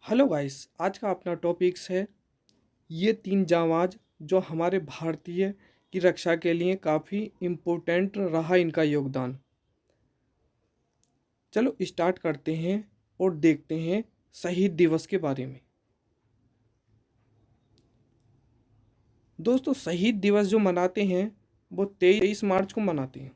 Hello guys, आज का अपना टॉपिक्स है ये तीन जांबाज जो हमारे भारतीय की रक्षा के लिए काफ़ी इम्पोर्टेंट रहा इनका योगदान। चलो स्टार्ट करते हैं और देखते हैं शहीद दिवस के बारे में। दोस्तों, शहीद दिवस जो मनाते हैं वो 23 मार्च को मनाते हैं।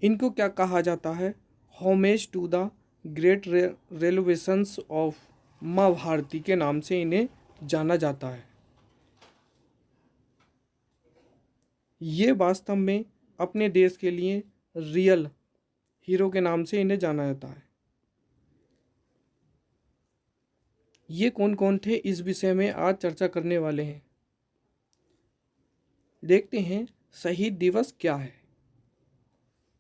इनको क्या कहा जाता है? Homage to the great revelations of Maa Bharati के नाम से इन्हें जाना जाता है। ये वास्तव में अपने देश के लिए रियल हीरो के नाम से इन्हें जाना जाता है। ये कौन कौन थे, इस विषय में आज चर्चा करने वाले हैं। देखते हैं शहीद दिवस क्या है।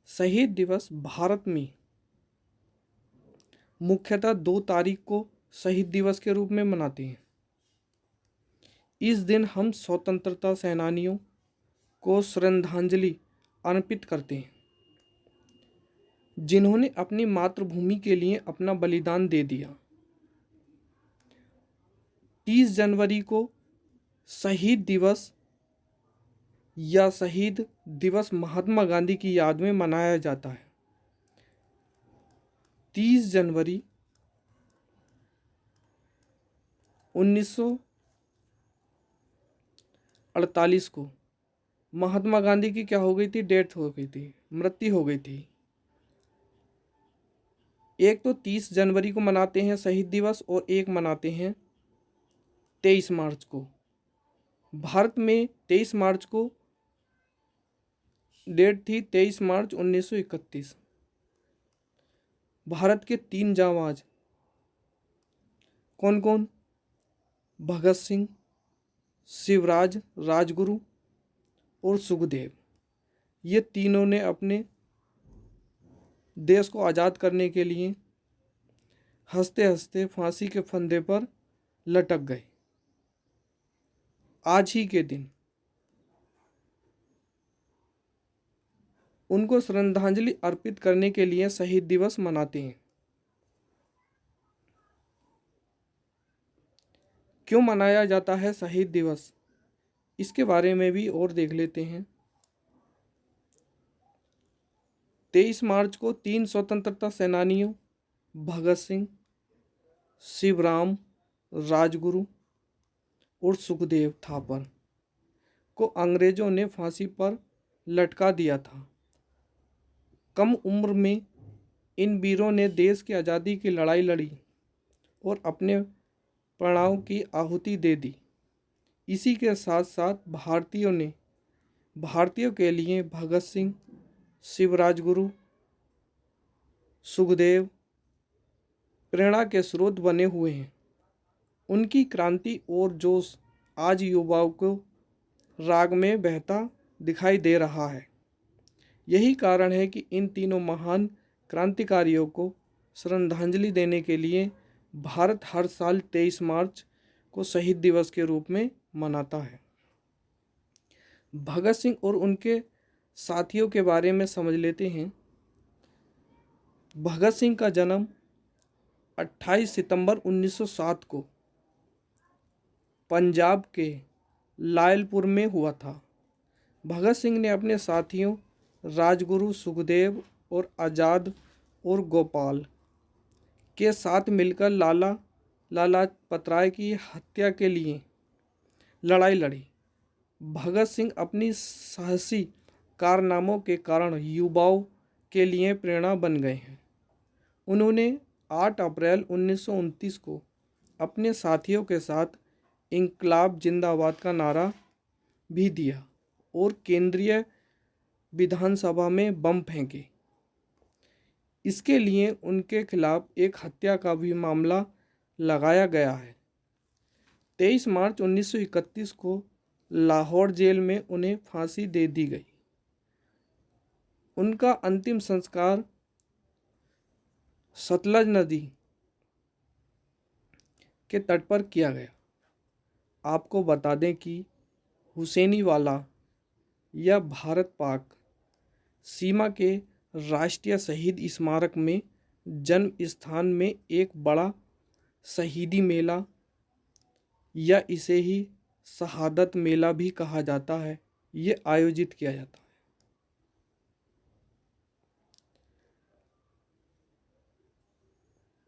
शहीद दिवस भारत में मुख्यतः 2 तारीख को शहीद दिवस के रूप में मनाते हैं। इस दिन हम स्वतंत्रता सेनानियों को श्रद्धांजलि अर्पित करते हैं जिन्होंने अपनी मातृभूमि के लिए अपना बलिदान दे दिया। 30 जनवरी को शहीद दिवस या शहीद दिवस महात्मा गांधी की याद में मनाया जाता है। 30 जनवरी 1948 को महात्मा गांधी की क्या हो गई थी? डेथ हो गई थी, मृत्यु हो गई थी। एक तो 30 जनवरी को मनाते हैं शहीद दिवस और एक मनाते हैं 23 मार्च को। भारत में 23 मार्च को डेट थी, 23 मार्च 1931। भारत के 3 जांबाज कौन कौन? भगत सिंह, शिवराज राजगुरु और सुखदेव। ये तीनों ने अपने देश को आज़ाद करने के लिए हंसते हंसते फांसी के फंदे पर लटक गए। आज ही के दिन उनको श्रद्धांजलि अर्पित करने के लिए शहीद दिवस मनाते हैं। क्यों मनाया जाता है शहीद दिवस, इसके बारे में भी और देख लेते हैं। 23 मार्च को 3 स्वतंत्रता सेनानियों भगत सिंह, शिवराम राजगुरु और सुखदेव थापर को अंग्रेजों ने फांसी पर लटका दिया था। कम उम्र में इन वीरों ने देश की आज़ादी की लड़ाई लड़ी और अपने प्राणों की आहुति दे दी। इसी के साथ साथ भारतीयों के लिए भगत सिंह, शिवराजगुरु, सुखदेव प्रेरणा के स्रोत बने हुए हैं। उनकी क्रांति और जोश आज युवाओं को राग में बहता दिखाई दे रहा है। यही कारण है कि इन तीनों महान क्रांतिकारियों को श्रद्धांजलि देने के लिए भारत हर साल 23 मार्च को शहीद दिवस के रूप में मनाता है। भगत सिंह और उनके साथियों के बारे में समझ लेते हैं। भगत सिंह का जन्म 28 सितंबर 1907 को पंजाब के लायलपुर में हुआ था। भगत सिंह ने अपने साथियों राजगुरु, सुखदेव और आज़ाद और गोपाल के साथ मिलकर लाला लाजपत राय की हत्या के लिए लड़ाई लड़ी। भगत सिंह अपनी साहसी कारनामों के कारण युवाओं के लिए प्रेरणा बन गए हैं। उन्होंने 8 अप्रैल 1929 को अपने साथियों के साथ इंकलाब जिंदाबाद का नारा भी दिया और केंद्रीय विधानसभा में बम फेंके। इसके लिए उनके खिलाफ एक हत्या का भी मामला लगाया गया है। 23 मार्च 1931 को लाहौर जेल में उन्हें फांसी दे दी गई। उनका अंतिम संस्कार सतलज नदी के तट पर किया गया। आपको बता दें कि हुसैनीवाला या भारत पाक सीमा के राष्ट्रीय शहीद स्मारक में जन्म स्थान में एक बड़ा शहीदी मेला या इसे ही शहादत मेला भी कहा जाता है, ये आयोजित किया जाता है।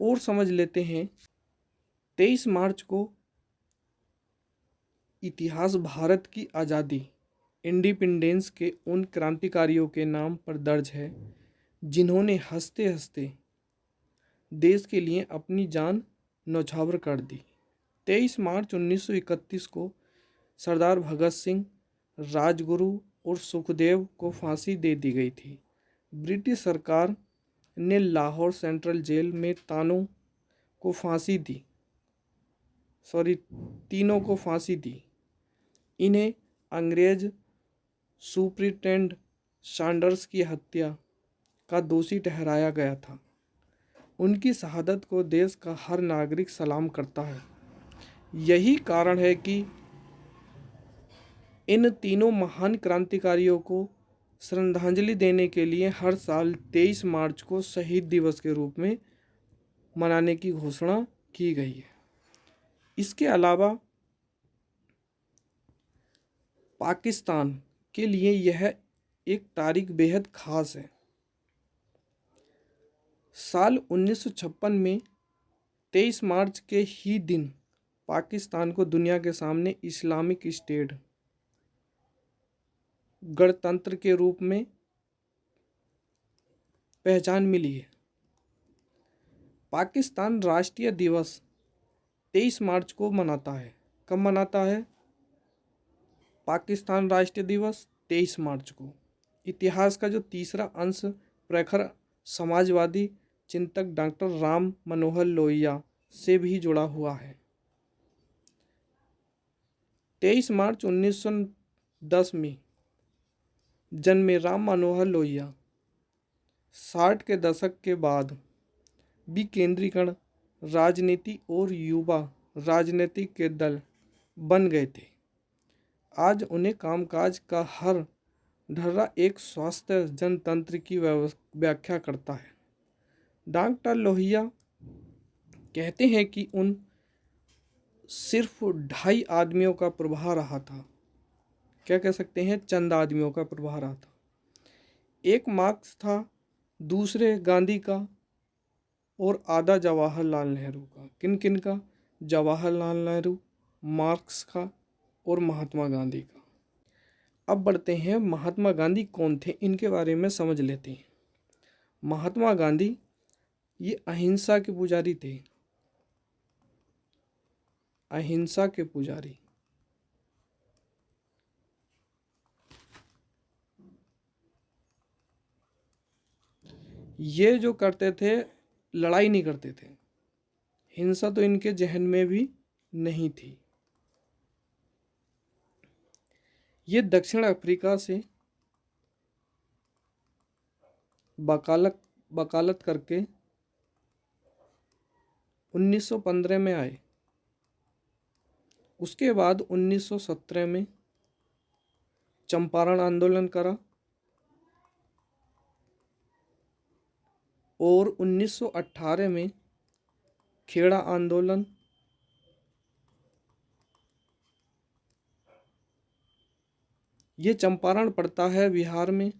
और समझ लेते हैं 23 मार्च को इतिहास भारत की आज़ादी इंडिपेंडेंस के उन क्रांतिकारियों के नाम पर दर्ज है जिन्होंने हंसते हंसते देश के लिए अपनी जान न्यौछावर कर दी। 23 मार्च 1931 को सरदार भगत सिंह, राजगुरु और सुखदेव को फांसी दे दी गई थी। ब्रिटिश सरकार ने लाहौर सेंट्रल जेल में तीनों को फांसी दी। इन्हें अंग्रेज सुप्रिटेंडेंट सैंडर्स की हत्या का दोषी ठहराया गया था। उनकी शहादत को देश का हर नागरिक सलाम करता है। यही कारण है कि इन तीनों महान क्रांतिकारियों को श्रद्धांजलि देने के लिए हर साल 23 मार्च को शहीद दिवस के रूप में मनाने की घोषणा की गई है। इसके अलावा पाकिस्तान के लिए यह एक तारीख बेहद खास है। साल 1956 में 23 मार्च के ही दिन पाकिस्तान को दुनिया के सामने इस्लामिक स्टेट गणतंत्र के रूप में पहचान मिली है। पाकिस्तान राष्ट्रीय दिवस 23 मार्च को मनाता है। कब मनाता है पाकिस्तान राष्ट्रीय दिवस? 23 मार्च को। इतिहास का जो तीसरा अंश प्रखर समाजवादी चिंतक डॉक्टर राम मनोहर लोहिया से भी जुड़ा हुआ है। 23 मार्च 1910 में जन्मे राम मनोहर लोहिया 60 के दशक के बाद विकेंद्रीकरण राजनीति और युवा राजनीतिक के दल बन गए थे। आज उन्हें कामकाज का हर ढर्रा एक स्वस्थ जनतंत्र की व्याख्या करता है। डॉक्टर लोहिया कहते हैं कि उन सिर्फ 2.5 आदमियों का प्रभाव रहा था। क्या कह सकते हैं? चंद आदमियों का प्रभाव रहा था। एक मार्क्स था, दूसरे गांधी का और आधा जवाहरलाल नेहरू का। किन किन का? जवाहरलाल नेहरू, मार्क्स का और महात्मा गांधी का। अब बढ़ते हैं महात्मा गांधी कौन थे, इनके बारे में समझ लेते हैं। महात्मा गांधी ये अहिंसा के पुजारी थे। अहिंसा के पुजारी। ये जो करते थे लड़ाई नहीं करते थे, हिंसा तो इनके जहन में भी नहीं थी। ये दक्षिण अफ्रीका से वकालत करके 1915 में आए। उसके बाद 1917 में चंपारण आंदोलन करा और 1918 में खेड़ा आंदोलन, ये चंपारण पड़ता है बिहार में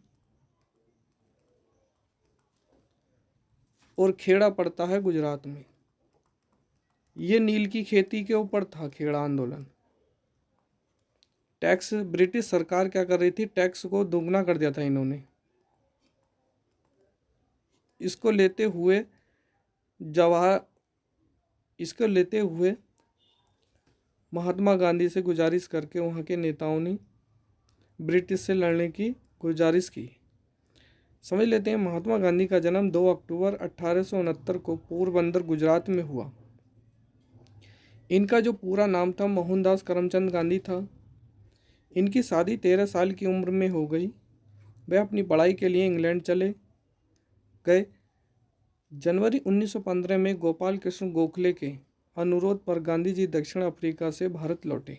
और खेड़ा पड़ता है गुजरात में। ये नील की खेती के ऊपर था खेड़ा आंदोलन। टैक्स ब्रिटिश सरकार क्या कर रही थी? टैक्स को दोगुना कर दिया था इन्होंने। इसको लेते हुए महात्मा गांधी से गुजारिश करके वहाँ के नेताओं ने ब्रिटिश से लड़ने की गुजारिश की। समझ लेते हैं महात्मा गांधी का जन्म 2 अक्टूबर 1869 को पोरबंदर गुजरात में हुआ। इनका जो पूरा नाम था मोहनदास करमचंद गांधी था। इनकी शादी 13 साल की उम्र में हो गई। वे अपनी पढ़ाई के लिए इंग्लैंड चले गए। जनवरी 1915 में गोपाल कृष्ण गोखले के अनुरोध पर गांधी जी दक्षिण अफ्रीका से भारत लौटे।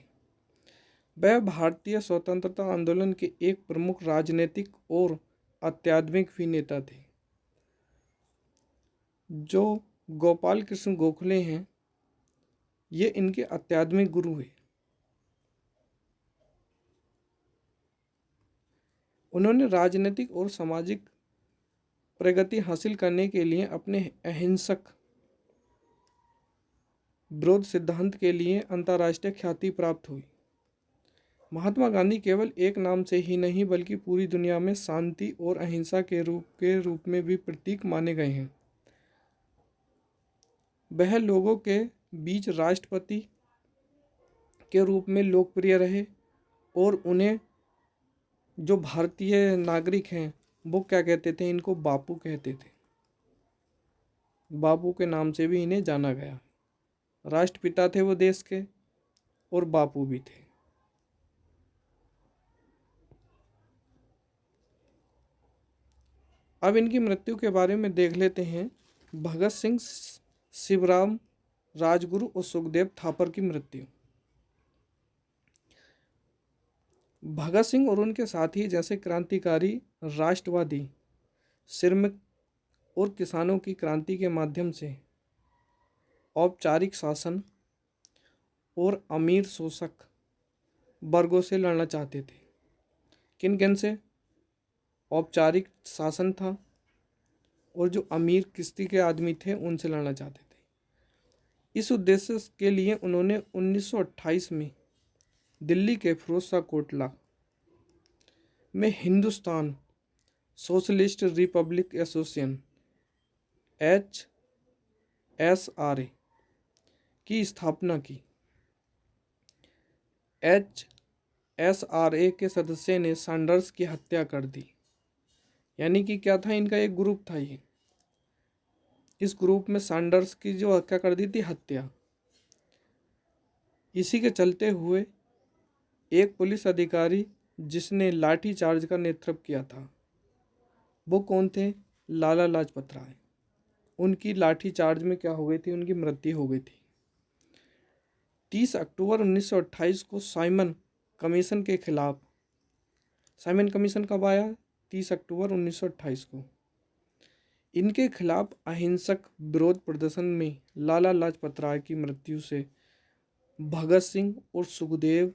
वह भारतीय स्वतंत्रता आंदोलन के एक प्रमुख राजनीतिक और आध्यात्मिक भी नेता थे। जो गोपाल कृष्ण गोखले हैं, ये इनके आध्यात्मिक गुरु हैं। उन्होंने राजनीतिक और सामाजिक प्रगति हासिल करने के लिए अपने अहिंसक विरोध सिद्धांत के लिए अंतर्राष्ट्रीय ख्याति प्राप्त हुई। महात्मा गांधी केवल एक नाम से ही नहीं बल्कि पूरी दुनिया में शांति और अहिंसा के रूप में भी प्रतीक माने गए हैं। वह लोगों के बीच राष्ट्रपति के रूप में लोकप्रिय रहे और उन्हें जो भारतीय नागरिक हैं वो क्या कहते थे, इनको बापू कहते थे। बापू के नाम से भी इन्हें जाना गया। राष्ट्रपिता थे वो देश के और बापू भी थे। अब इनकी मृत्यु के बारे में देख लेते हैं। भगत सिंह, शिवराम, राजगुरु और सुखदेव थापर की मृत्यु। भगत सिंह और उनके साथी जैसे क्रांतिकारी, राष्ट्रवादी, श्रमिक और किसानों की क्रांति के माध्यम से औपचारिक शासन और अमीर शोषक वर्गों से लड़ना चाहते थे। किन किन से? औपचारिक शासन था और जो अमीर किस्ती के आदमी थे उनसे लड़ना चाहते थे। इस उद्देश्य के लिए उन्होंने 1928 में दिल्ली के फिरोजशाह कोटला में Hindustan socialist Republic association HSRA की स्थापना की। HSRA के सदस्य ने सैंडर्स की हत्या कर दी। यानी कि क्या था, इनका एक ग्रुप था ये। इस ग्रुप में सैंडर्स की जो हत्या कर दी थी, हत्या। इसी के चलते हुए एक पुलिस अधिकारी जिसने लाठी चार्ज का नेतृत्व किया था, वो कौन थे? लाला लाजपत राय। उनकी लाठी चार्ज में क्या हो गई थी? उनकी मृत्यु हो गई थी। 30 अक्टूबर 1928 को साइमन कमीशन के खिलाफ, साइमन कमीशन कब आया? 30 अक्टूबर 1928 को। इनके खिलाफ अहिंसक विरोध प्रदर्शन में लाला लाजपत राय की मृत्यु से भगत सिंह और सुखदेव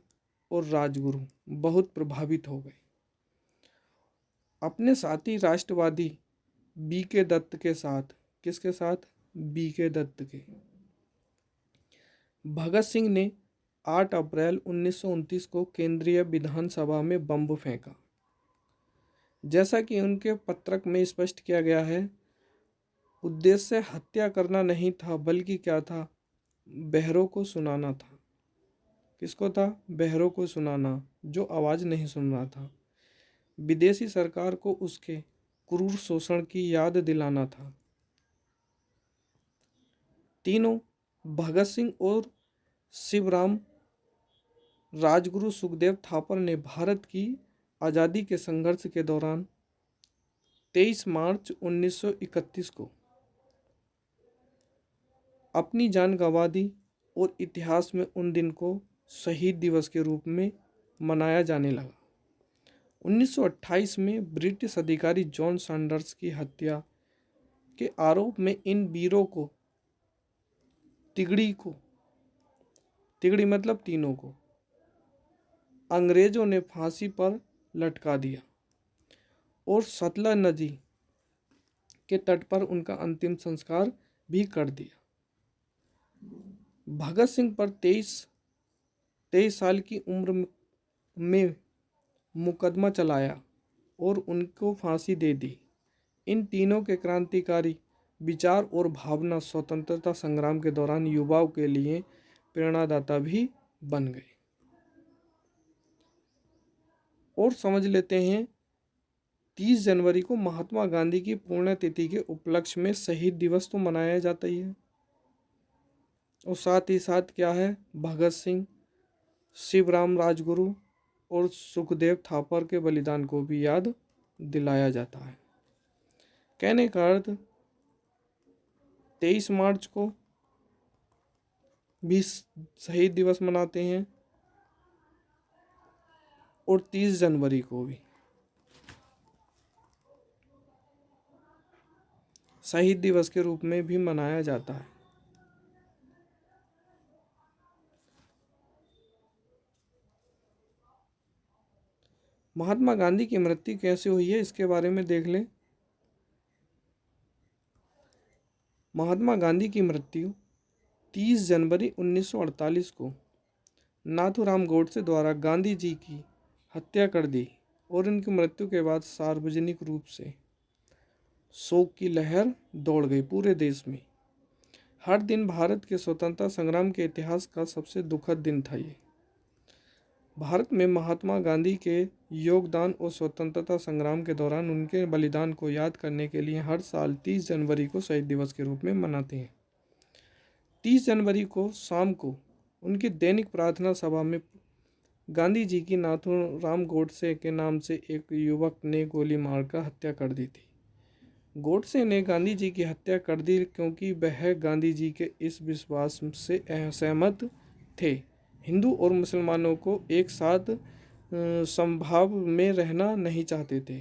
और राजगुरु बहुत प्रभावित हो गए। अपने साथी राष्ट्रवादी B.K. दत्त के साथ, किसके साथ? B.K. दत्त के। भगत सिंह ने 8 अप्रैल 1929 को केंद्रीय विधानसभा में बम फेंका। जैसा कि उनके पत्रक में स्पष्ट किया गया है, उद्देश्य हत्या करना नहीं था बल्कि क्या था? बहरों को सुनाना था। किसको था? बहरों को सुनाना, जो आवाज़ नहीं सुन रहा था। विदेशी सरकार को उसके क्रूर शोषण की याद दिलाना था। तीनों, भगत सिंह और शिवराम, राजगुरु, सुखदेव थापर ने भारत की आज़ादी के संघर्ष के दौरान 23 मार्च 1931 को अपनी जान गंवा दी और इतिहास में उन दिन को शहीद दिवस के रूप में मनाया जाने लगा। 1928 में ब्रिटिश अधिकारी जॉन सैंडर्स की हत्या के आरोप में इन वीरों को, तिगड़ी मतलब तीनों को, अंग्रेजों ने फांसी पर लटका दिया और सतलज नदी के तट पर उनका अंतिम संस्कार भी कर दिया। भगत सिंह पर 23 साल की उम्र में मुकदमा चलाया और उनको फांसी दे दी। इन तीनों के क्रांतिकारी विचार और भावना स्वतंत्रता संग्राम के दौरान युवाओं के लिए प्रेरणादाता भी बन गए। और समझ लेते हैं, 30 जनवरी को महात्मा गांधी की पुण्यतिथि के उपलक्ष्य में शहीद दिवस तो मनाया जाता ही है, और साथ ही साथ क्या है? भगत सिंह, शिवराम, राजगुरु और सुखदेव थापर के बलिदान को भी याद दिलाया जाता है। कहने का अर्थ, 23 मार्च को भी शहीद दिवस मनाते हैं और 30 जनवरी को भी। शहीद दिवस के रूप में भी मनाया जाता है। महात्मा गांधी की मृत्यु कैसे हुई है इसके बारे में देख लें। महात्मा गांधी की मृत्यु 30 जनवरी 1948 को नाथूराम गोडसे द्वारा गांधी जी की हत्या कर दी और उनकी मृत्यु के बाद सार्वजनिक रूप से शोक की लहर दौड़ गई पूरे देश में। हर दिन भारत के स्वतंत्रता संग्राम के इतिहास का सबसे दुखद दिन था ये। भारत में महात्मा गांधी के योगदान और स्वतंत्रता संग्राम के दौरान उनके बलिदान को याद करने के लिए हर साल 30 जनवरी को शहीद दिवस के रूप में मनाते हैं। 30 जनवरी को शाम को उनकी दैनिक प्रार्थना सभा में गांधी जी की नाथूराम गोडसे के नाम से एक युवक ने गोली मारकर हत्या कर दी थी। गोडसे ने गांधी जी की हत्या कर दी क्योंकि वह गांधी जी के इस विश्वास से असहमत थे, हिंदू और मुसलमानों को एक साथ समभाव में रहना नहीं चाहते थे।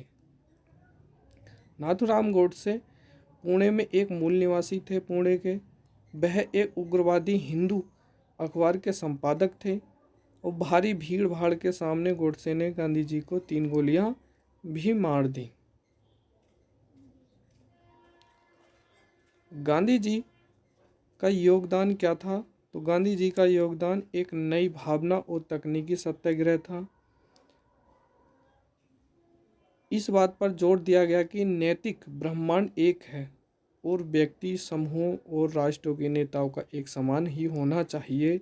नाथूराम गोडसे पुणे में एक मूल निवासी थे। पुणे के वह एक उग्रवादी हिंदू अखबार के संपादक थे और भारी भीड़ भाड़ के सामने गोडसे ने गांधी जी को 3 गोलियां भी मार दी। गांधी जी का योगदान क्या था? तो गांधी जी का योगदान एक नई भावना और तकनीकी सत्याग्रह था। इस बात पर जोर दिया गया कि नैतिक ब्रह्मांड एक है और व्यक्ति समूहों और राष्ट्रों के नेताओं का एक समान ही होना चाहिए।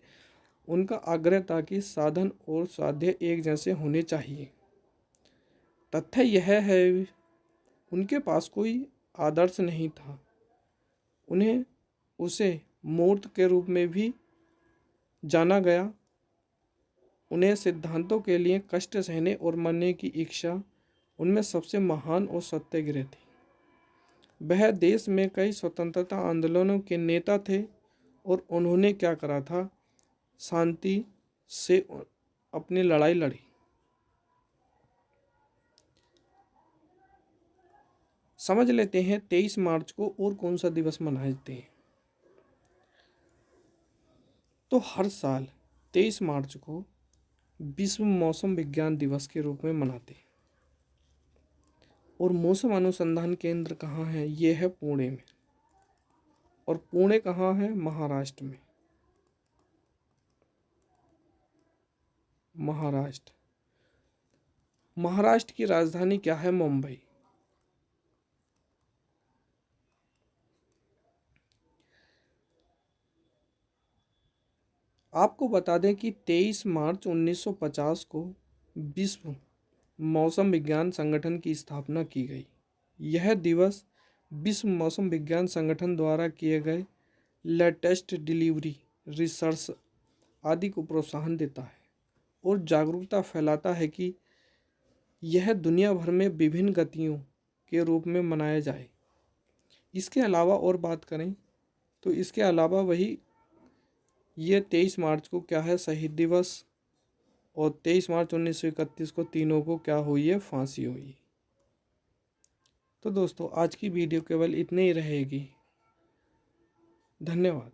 उनका आग्रह था कि साधन और साध्य एक जैसे होने चाहिए। तथ्य यह है उनके पास कोई आदर्श नहीं था। उन्हें उसे मूर्त के रूप में भी जाना गया। उन्हें सिद्धांतों के लिए कष्ट सहने और मरने की इच्छा उनमें सबसे महान और सत्याग्रह थी। वह देश में कई स्वतंत्रता आंदोलनों के नेता थे और उन्होंने क्या करा था, शांति से अपनी लड़ाई लड़ी। समझ लेते हैं 23 मार्च को और कौन सा दिवस मनाते हैं। तो हर साल 23 मार्च को विश्व मौसम विज्ञान दिवस के रूप में मनाते हैं। और मौसम अनुसंधान केंद्र कहाँ है? ये है पुणे में। और पुणे कहाँ है? महाराष्ट्र में। महाराष्ट्र की राजधानी क्या है? मुंबई। आपको बता दें कि 23 मार्च 1950 को विश्व मौसम विज्ञान संगठन की स्थापना की गई। यह दिवस विश्व मौसम विज्ञान संगठन द्वारा किए गए लेटेस्ट डिलीवरी रिसर्च आदि को प्रोत्साहन देता है और जागरूकता फैलाता है कि यह दुनिया भर में विभिन्न गतियों के रूप में मनाया जाए। इसके अलावा और बात करें तो इसके अलावा वही ये 23 मार्च को क्या है? शहीद दिवस। और 23 मार्च 1931 को तीनों को क्या हुई है? फांसी हुई। तो दोस्तों आज की वीडियो केवल इतनी ही रहेगी। धन्यवाद।